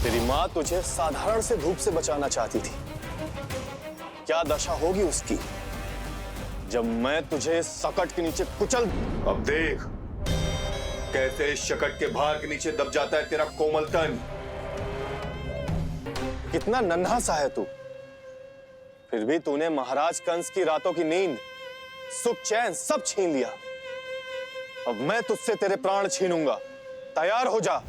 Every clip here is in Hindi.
तेरी माँ तुझे साधारण से धूप से बचाना चाहती थी। क्या दशा होगी उसकी जब मैं तुझे सकट के नीचे कुचल। अब देख कैसे इस शकट के भार के नीचे दब जाता है तेरा कोमल तन। कितना नन्हा सा है तू, फिर भी तूने महाराज कंस की रातों की नींद, सुख चैन सब छीन लिया। अब मैं तुझसे तेरे प्राण छीनूंगा, तैयार हो जा।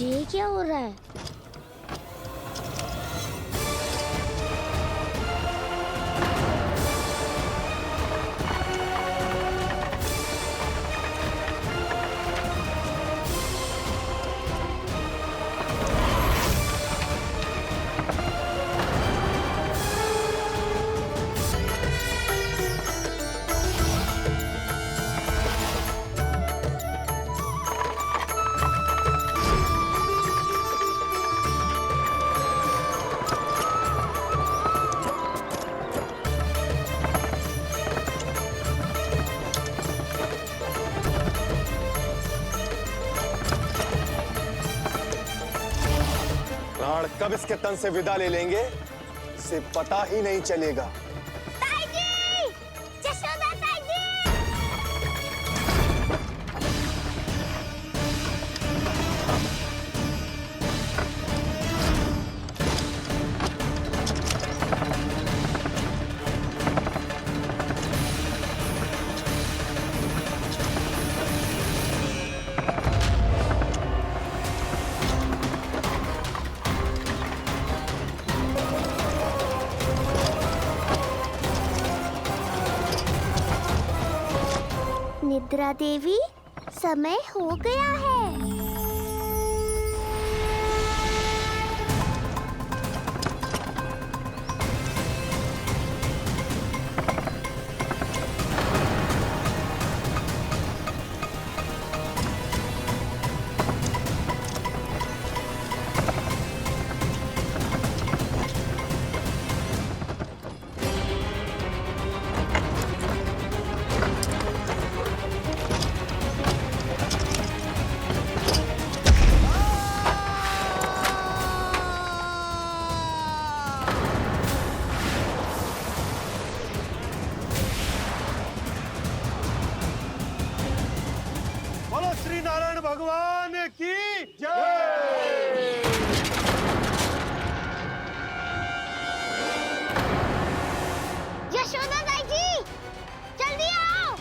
ये क्या हो रहा है? प्राण कब इसके तन से विदा ले लेंगे इसे पता ही नहीं चलेगा। ताई जी! जशोदा ताई जी! निद्रा देवी, समय हो गया है। बोलो श्री नारायण भगवान की जय। यशोदा ताई जी, जल्दी आओ।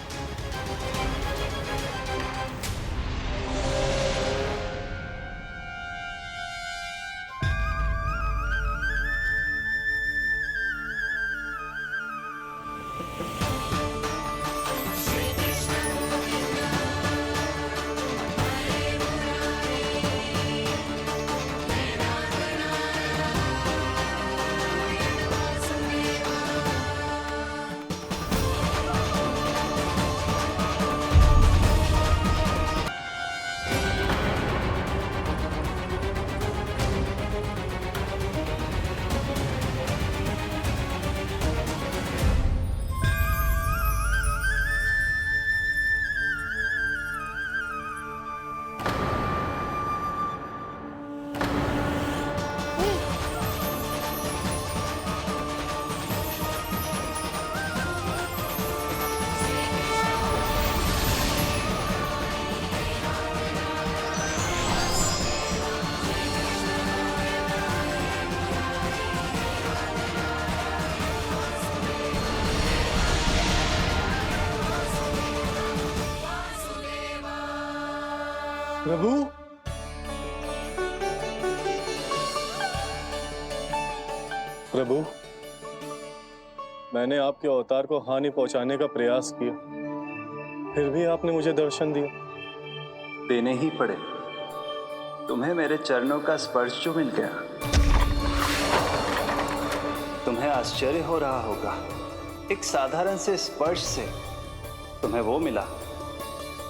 प्रभु, प्रभु, मैंने आपके अवतार को हानि पहुंचाने का प्रयास किया, फिर भी आपने मुझे दर्शन दिया। देने ही पड़े। तुम्हें मेरे चरणों का स्पर्श जो मिल गया, तुम्हें आश्चर्य हो रहा होगा। एक साधारण से स्पर्श से तुम्हें वो मिला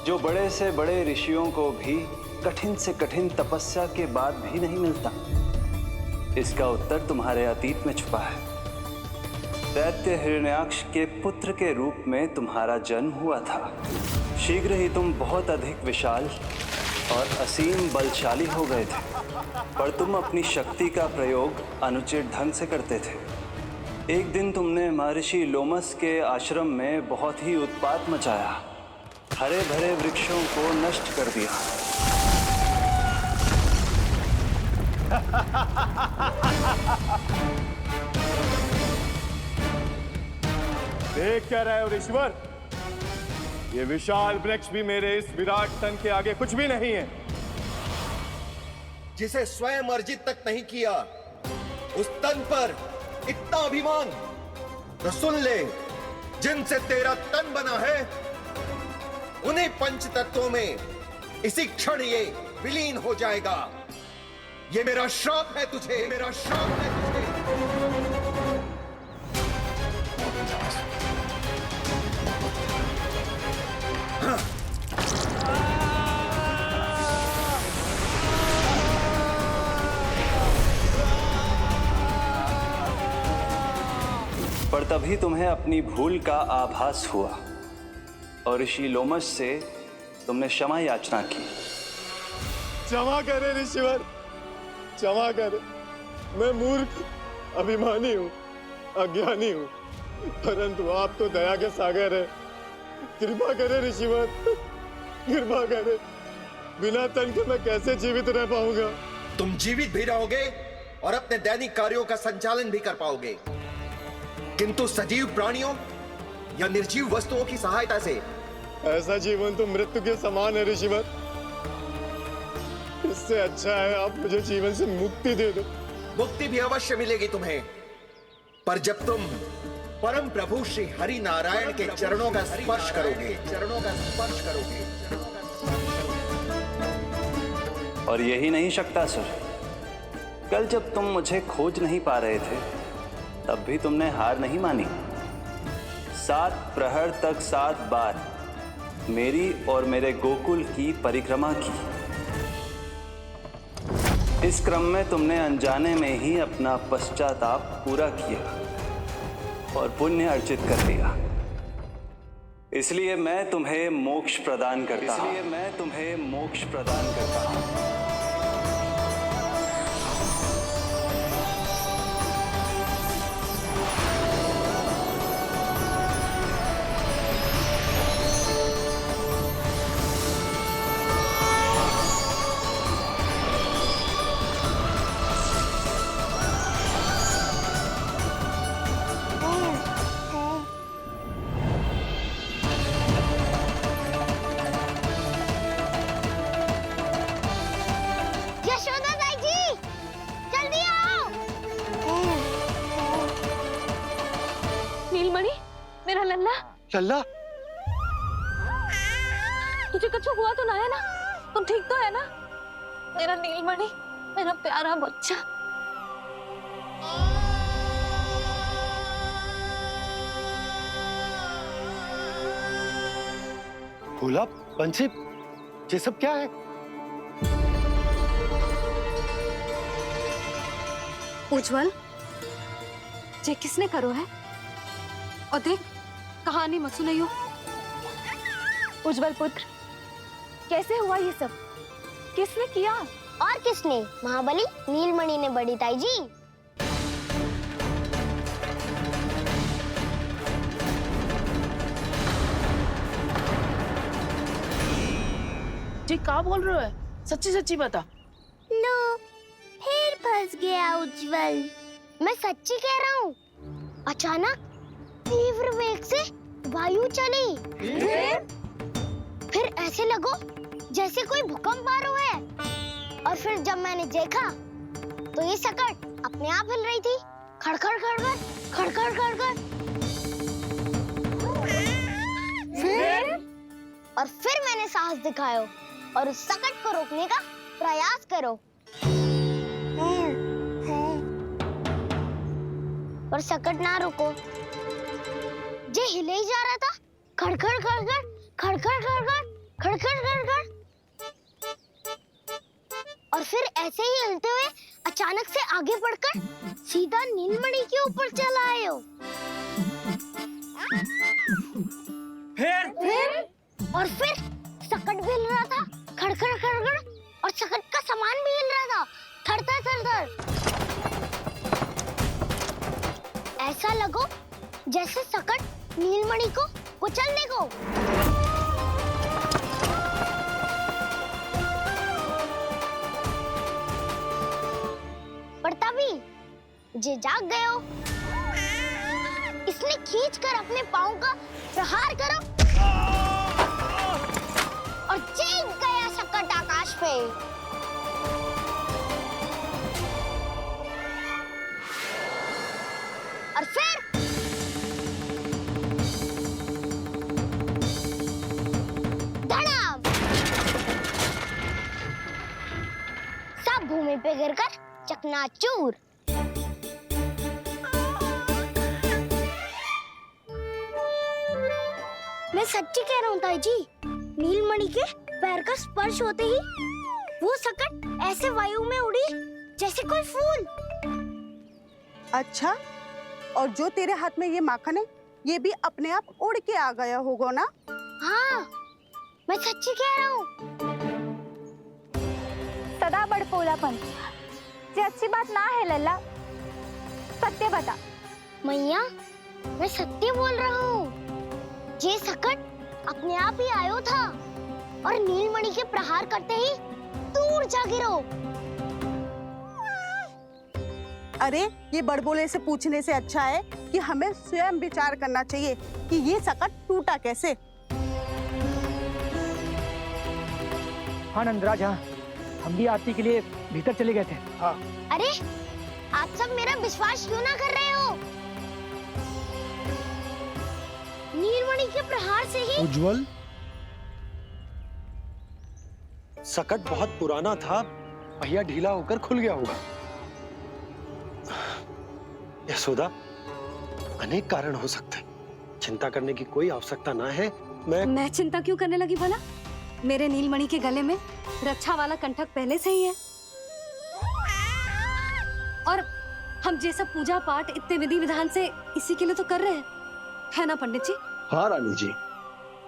जो बड़े से बड़े ऋषियों को भी कठिन से कठिन तपस्या के बाद भी नहीं मिलता? इसका उत्तर तुम्हारे अतीत में छुपा है। दैत्य हिरण्याक्ष के पुत्र के रूप में तुम्हारा जन्म हुआ था। शीघ्र ही तुम बहुत अधिक विशाल और असीम बलशाली हो गए थे, पर तुम अपनी शक्ति का प्रयोग अनुचित ढंग से करते थे। एक दिन तुमने महर्षि लोमस के आश्रम में बहुत ही उत्पात मचाया, हरे भरे वृक्षों को नष्ट कर दिया। देख क्या रहे हो ऋषिवर? ये विशाल वृक्ष भी मेरे इस विराट तन के आगे कुछ भी नहीं है। जिसे स्वयं अर्जित तक नहीं किया, उस तन पर इतना अभिमान। तो सुन ले, जिनसे तेरा तन बना है, उन्हीं पंच तत्वों में इसी क्षण ये विलीन हो जाएगा। ये मेरा श्राप है तुझे, मेरा श्राप है तुझे। पर तभी तुम्हें अपनी भूल का आभास हुआ और ऋषि लोमस से तुमने क्षमा याचना की। क्षमा करे ऋषिवर, क्षमा करे। मैं मूर्ख, अभिमानी हूँ, अज्ञानी हूँ, परंतु आप तो दया के सागर है। कृपा करे ऋषिवर, कृपा करे। बिना तन के मैं कैसे जीवित रह पाऊंगा? तुम जीवित भी रहोगे और अपने दैनिक कार्यों का संचालन भी कर पाओगे, किंतु सजीव प्राणियों या निर्जीव वस्तुओं की सहायता से। ऐसा जीवन तो मृत्यु के समान है ऋषिवर। इससे अच्छा है आप मुझे जीवन से मुक्ति दे दो। मुक्ति भी अवश्य मिलेगी तुम्हें, पर जब तुम परम प्रभु श्री हरि नारायण के चरणों का स्पर्श करोगे, चरणों का स्पर्श करोगे। और यही नहीं शक्तासुर, कल जब तुम मुझे खोज नहीं पा रहे थे, तब भी तुमने हार नहीं मानी। 7 प्रहर तक 7 बार मेरी और मेरे गोकुल की परिक्रमा की। इस क्रम में तुमने अनजाने में ही अपना पश्चाताप पूरा किया और पुण्य अर्जित कर लिया। इसलिए मैं तुम्हें मोक्ष प्रदान करता हूं। इसलिए मैं तुम्हें मोक्ष प्रदान करता हूं। यशोदा दाई जी, जल्दी आओ। नीलमणि, मेरा लल्ला। लल्ला, तुझे कुछ हुआ तो ना है ना? तुम ठीक तो है ना? मेरा नीलमणि, मेरा प्यारा बच्चा। भोला, बंसी, ये सब क्या है? उज्जवल, ये किसने करो है? और देख, कहानी मत सुनाइयो। उज्जवल पुत्र, कैसे हुआ ये सब? किसने किया? और किसने? महाबली नीलमणि ने, बड़ी ताई जी। जी क्या बोल रहे हो? सच्ची सच्ची बता। लो, फिर फंस गया उज्जवल। मैं सच्ची कह रहा हूँ। अचानक तीव्र वेग से वायु चली। फिर ऐसे लगो जैसे कोई भूकंप आ रहा है। और फिर जब मैंने देखा तो ये सकट अपने आप हिल रही थी, खड़खड़ खड़खड़ खड़खड़ खड़खड़। फिर मैंने साहस दिखाया और उस सकट को रोकने का प्रयास करो। और सकट ना रुको, जे हिले ही जा रहा था, खड़खड़ खड़खड़ खड़खड़ खड़खड़। खड़खड़ खड़खड़, और फिर ऐसे ही हिलते हुए अचानक से आगे बढ़कर सीधा नीलमणि के ऊपर चला आए हो। फिर सकट भी हिल रहा था, खड़खड़ खड़खड़, और सकट का सामान भी हिल रहा था, थरथर थरथर। ऐसा लगो जैसे सकट नीलमणि को कुचलने को। पर तभी जे जाग गए हो। इसने खींचकर अपने पाँव का प्रहार करो और चीख गया सकट आकाश पे। और फिर धड़ाम, सब भूमि पे गिरकर चकनाचूर। मैं सच्ची कह रहा हूँ ताई जी, नीलमणि के पैर का स्पर्श होते ही वो सकट ऐसे वायु में उड़ी जैसे कोई फूल। अच्छा, और जो तेरे हाथ में ये माखन है, ये भी अपने आप उड़ के आ गया होगा ना? हाँ, मैं सच्ची कह रहा हूँ। सदा बड़पोलापन ये अच्छी बात ना है लल्ला, सत्य बता। मैया, मैं सत्य बोल रहा हूँ। ये सकट अपने आप ही आयो था और नीलमणि के प्रहार करते ही दूर जा गिरो। अरे, ये बड़बोले से पूछने से अच्छा है कि हमें स्वयं विचार करना चाहिए कि ये सकट टूटा कैसे। हाँ नंदराज, हाँ, हम भी आरती के लिए भीतर चले गए थे। हाँ। अरे, आप सब मेरा विश्वास क्यों ना कर रहे हो? नीलमणि के प्रहार से ही उज्जवल, सकट बहुत पुराना था, पहिया ढीला होकर खुल गया होगा। यशोदा, अनेक कारण हो सकते हैं, चिंता करने की कोई आवश्यकता ना है। मैं चिंता क्यों करने लगी भला? मेरे नीलमणि के गले में रक्षा वाला कंठक पहले से ही है, और हम ये सब पूजा पाठ इतने विधि विधान से इसी के लिए तो कर रहे हैं, है ना पंडित जी? हाँ रानी जी।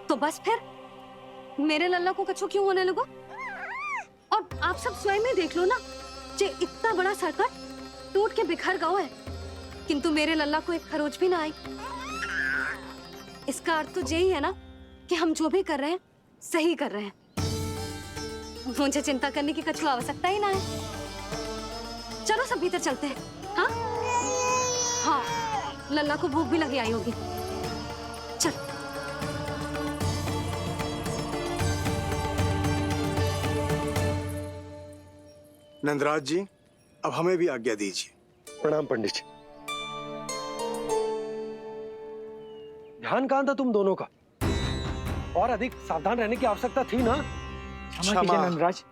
तो बस फिर मेरे लल्ला को कछु क्यों होने लगा? और आप सब स्वयं ही देख लो ना, जे इतना बड़ा सकट टूट के बिखर गया है, किंतु मेरे लल्ला को एक खरोच भी ना आई। इसका अर्थ तो यही है ना कि हम जो भी कर रहे हैं सही कर रहे हैं। मुझे चिंता करने की कछु आवश्यकता ही ना है। चलो सब भीतर चलते हैं। हाँ हाँ, लल्ला को भूख भी लगी आई होगी। चल। नंदराज जी, अब हमें भी आज्ञा दीजिए। प्रणाम पंडित जी। ध्यान कहाँ था तुम दोनों का? और अधिक सावधान रहने की आवश्यकता थी ना? क्षमा कीजिए नंदराज।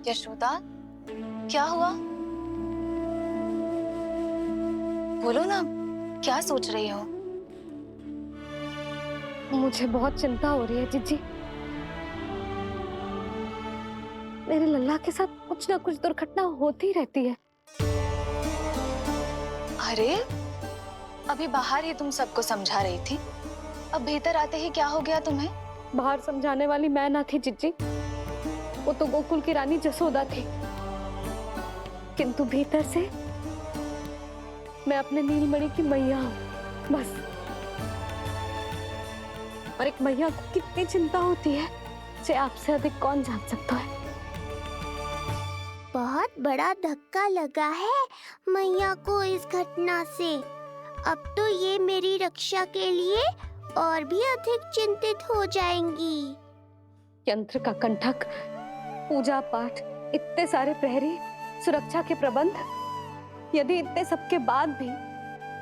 यशोदा, क्या हुआ? बोलो ना, क्या सोच रही हो? मुझे बहुत चिंता हो रही है जीजी। मेरे लल्ला के साथ कुछ ना कुछ दुर्घटना होती रहती है। अरे, अभी बाहर ही तुम सबको समझा रही थी, अब भीतर आते ही क्या हो गया तुम्हें? बाहर समझाने वाली मैं ना थी जीजी, वो तो गोकुल की रानी जसोदा थी, किंतु भीतर से मैं अपने नीलमणि की मैया हूँ, बस। और एक मैया को कितनी चिंता होती है, इसे आपसे अधिक कौन जान सकता है। बहुत बड़ा धक्का लगा है मैया को इस घटना से। अब तो ये मेरी रक्षा के लिए और भी अधिक चिंतित हो जाएंगी। यंत्र का कंठक, पूजा पाठ, इतने सारे प्रहरी, सुरक्षा के प्रबंध, यदि इतने सबके बाद भी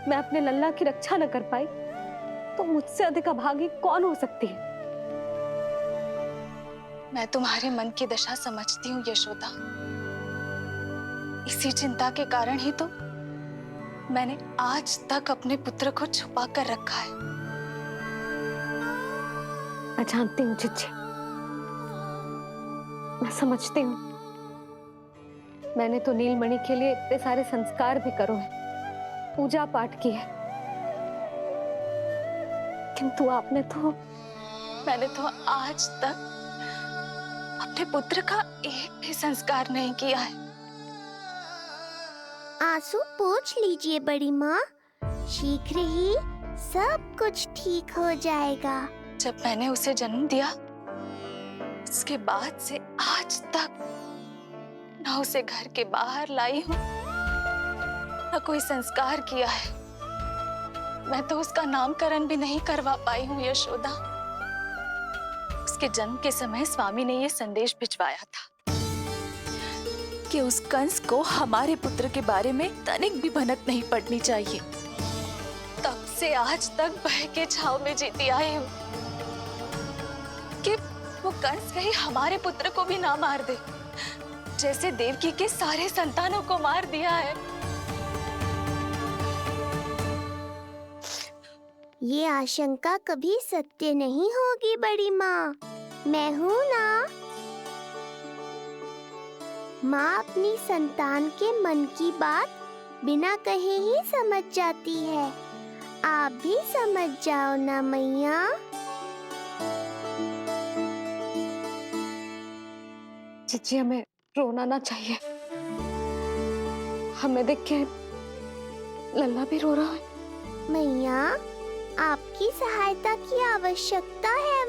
मैं अपने लल्ला की रक्षा न कर पाई तो मुझसे अधिक अभागी कौन हो सकती है? मैं तुम्हारे मन की दशा समझती हूँ यशोदा। इसी चिंता के कारण ही तो मैंने आज तक अपने पुत्र को छुपा कर रखा है। मैं जानती हूँ चिच्ची, मैं समझती हूँ। मैंने तो नीलमणि के लिए इतने सारे संस्कार भी करो है, पूजा पाठ की है, किंतु मैंने तो आज तक अपने पुत्र का एक भी संस्कार नहीं किया है। आंसू पोंछ लीजिए बड़ी माँ, शीघ्र ही सब कुछ ठीक हो जाएगा। जब मैंने उसे जन्म दिया उसके बाद से आज तक ना उसे घर के बाहर लाई हूँ ना कोई संस्कार किया है। मैं तो उसका नामकरण भी नहीं करवा पाई हूँ यशोदा। उसके जन्म के समय स्वामी ने ये संदेश भिजवाया था कि उस कंस को हमारे पुत्र के बारे में तनिक भी भनक नहीं पड़नी चाहिए। तब से आज तक भय के छाव में जीती आई हूँ कि वो कंस कहीं हमारे पुत्र को भी ना मार दे, जैसे देवकी के सारे संतानों को मार दिया है। ये आशंका कभी सत्य नहीं होगी बड़ी माँ, मैं हूँ ना। माँ अपनी संतान के मन की बात बिना कहे ही समझ जाती है। आप भी समझ जाओ ना मैया। चिच्ची, हमें रोना ना चाहिए। हमें देख के लल्ला भी रो रहा है। मैया, आपकी सहायता की आवश्यकता है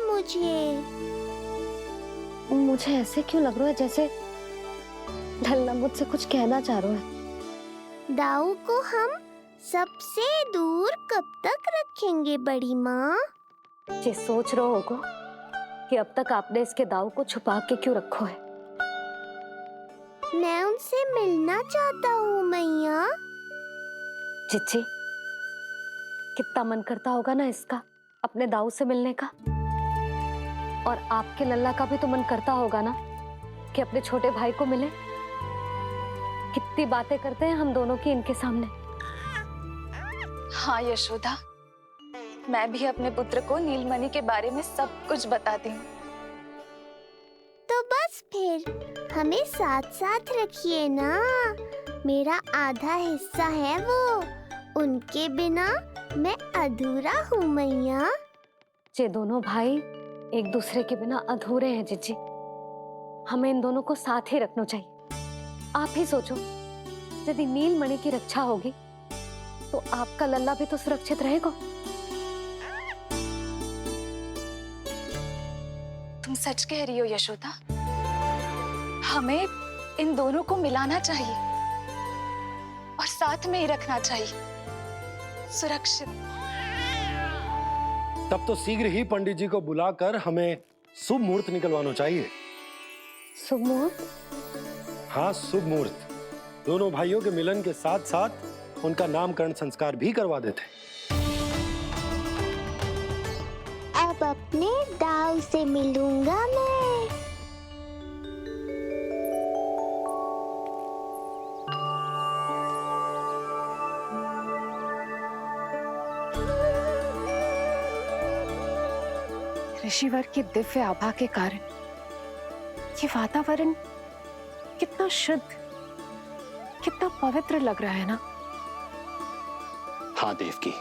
मुझे ऐसे क्यों लग रहा है जैसे लल्ला मुझसे कुछ कहना चाह रहा है। दाऊ को हम सबसे दूर कब तक रखेंगे बड़ी माँ? ये सोच रहा होगा कि अब तक आपने इसके दाऊ को छुपा के क्यों रखो है। मैं उनसे मिलना चाहता हूँ मैया। चिच्ची, कितना मन करता होगा ना इसका अपने दाऊ से मिलने का। और आपके लल्ला का भी तो मन करता होगा ना कि अपने छोटे भाई को मिले। कितनी बातें करते हैं हम दोनों की इनके सामने। हाँ यशोदा, मैं भी अपने पुत्र को नीलमणि के बारे में सब कुछ बताती हूँ। तो बस फिर हमें साथ साथ रखिए ना। मेरा आधा हिस्सा है वो, उनके बिना मैं अधूरा हूँ मैया। ये दोनों भाई एक दूसरे के बिना अधूरे हैं जिज्जी। हमें इन दोनों को साथ ही रखना चाहिए। आप ही सोचो, यदि नीलमणि की रक्षा होगी तो आपका लल्ला भी तो सुरक्षित रहेगा। तुम सच कह रही हो यशोदा। हमें इन दोनों को मिलाना चाहिए और साथ में ही रखना चाहिए, सुरक्षित। तब तो शीघ्र ही पंडित जी को बुलाकर हमें शुभ मुहूर्त निकलवाना चाहिए। शुभ मुहूर्त? हाँ, शुभ मुहूर्त। दोनों भाइयों के मिलन के साथ साथ उनका नामकरण संस्कार भी करवा देते। अब अपने दाऊ से मिलूंगा मैं। ऋषिवर की दिव्य आभा के कारण ये वातावरण कितना शुद्ध, कितना पवित्र लग रहा है ना। हाँ देवकी,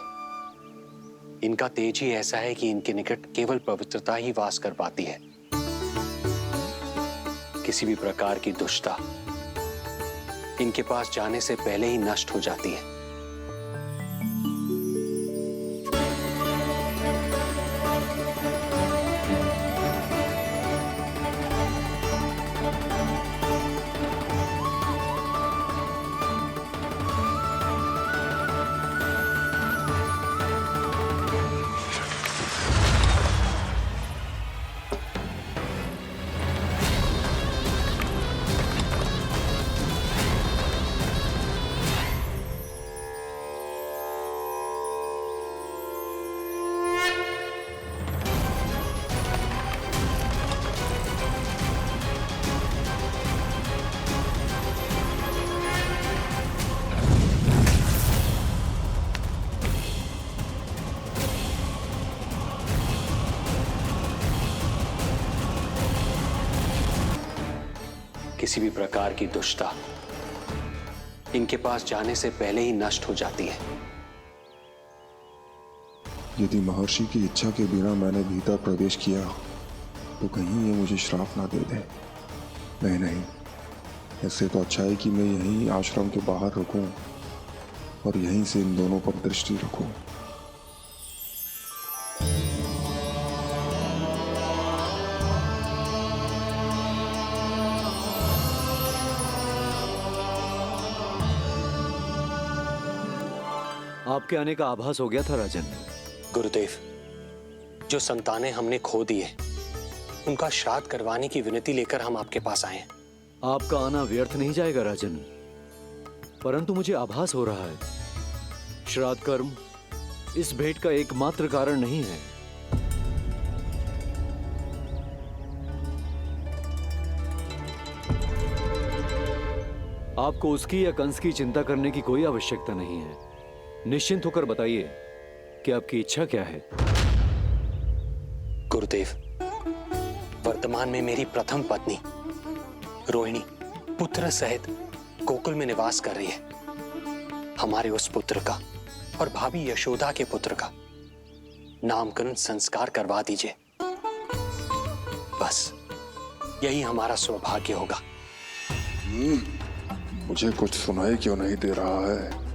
इनका तेज ही ऐसा है कि इनके निकट केवल पवित्रता ही वास कर पाती है। किसी भी प्रकार की दुष्टता इनके पास जाने से पहले ही नष्ट हो जाती है। किसी भी प्रकार की दुष्टता इनके पास जाने से पहले ही नष्ट हो जाती है। यदि महर्षि की इच्छा के बिना मैंने भीतर प्रवेश किया तो कहीं ये मुझे श्राप ना दे दे। नहीं, इससे तो अच्छा है कि मैं यहीं आश्रम के बाहर रुकूं और यहीं से इन दोनों पर दृष्टि रखूं। आपके आने का आभास हो गया था राजन। गुरुदेव, जो संतानें हमने खो दी है उनका श्राद्ध करवाने की विनती लेकर हम आपके पास आए हैं। आपका आना व्यर्थ नहीं जाएगा राजन, परंतु मुझे आभास हो रहा है श्राद्ध कर्म इस भेंट का एकमात्र कारण नहीं है। आपको उसकी या कंस की चिंता करने की कोई आवश्यकता नहीं है। निश्चिंत होकर बताइए कि आपकी इच्छा क्या है। गुरुदेव, वर्तमान में मेरी प्रथम पत्नी रोहिणी पुत्र सहित गोकुल में निवास कर रही है। हमारे उस पुत्र का और भाभी यशोदा के पुत्र का नामकरण संस्कार करवा दीजिए। बस यही हमारा सौभाग्य होगा। मुझे कुछ सुनाई क्यों नहीं दे रहा है?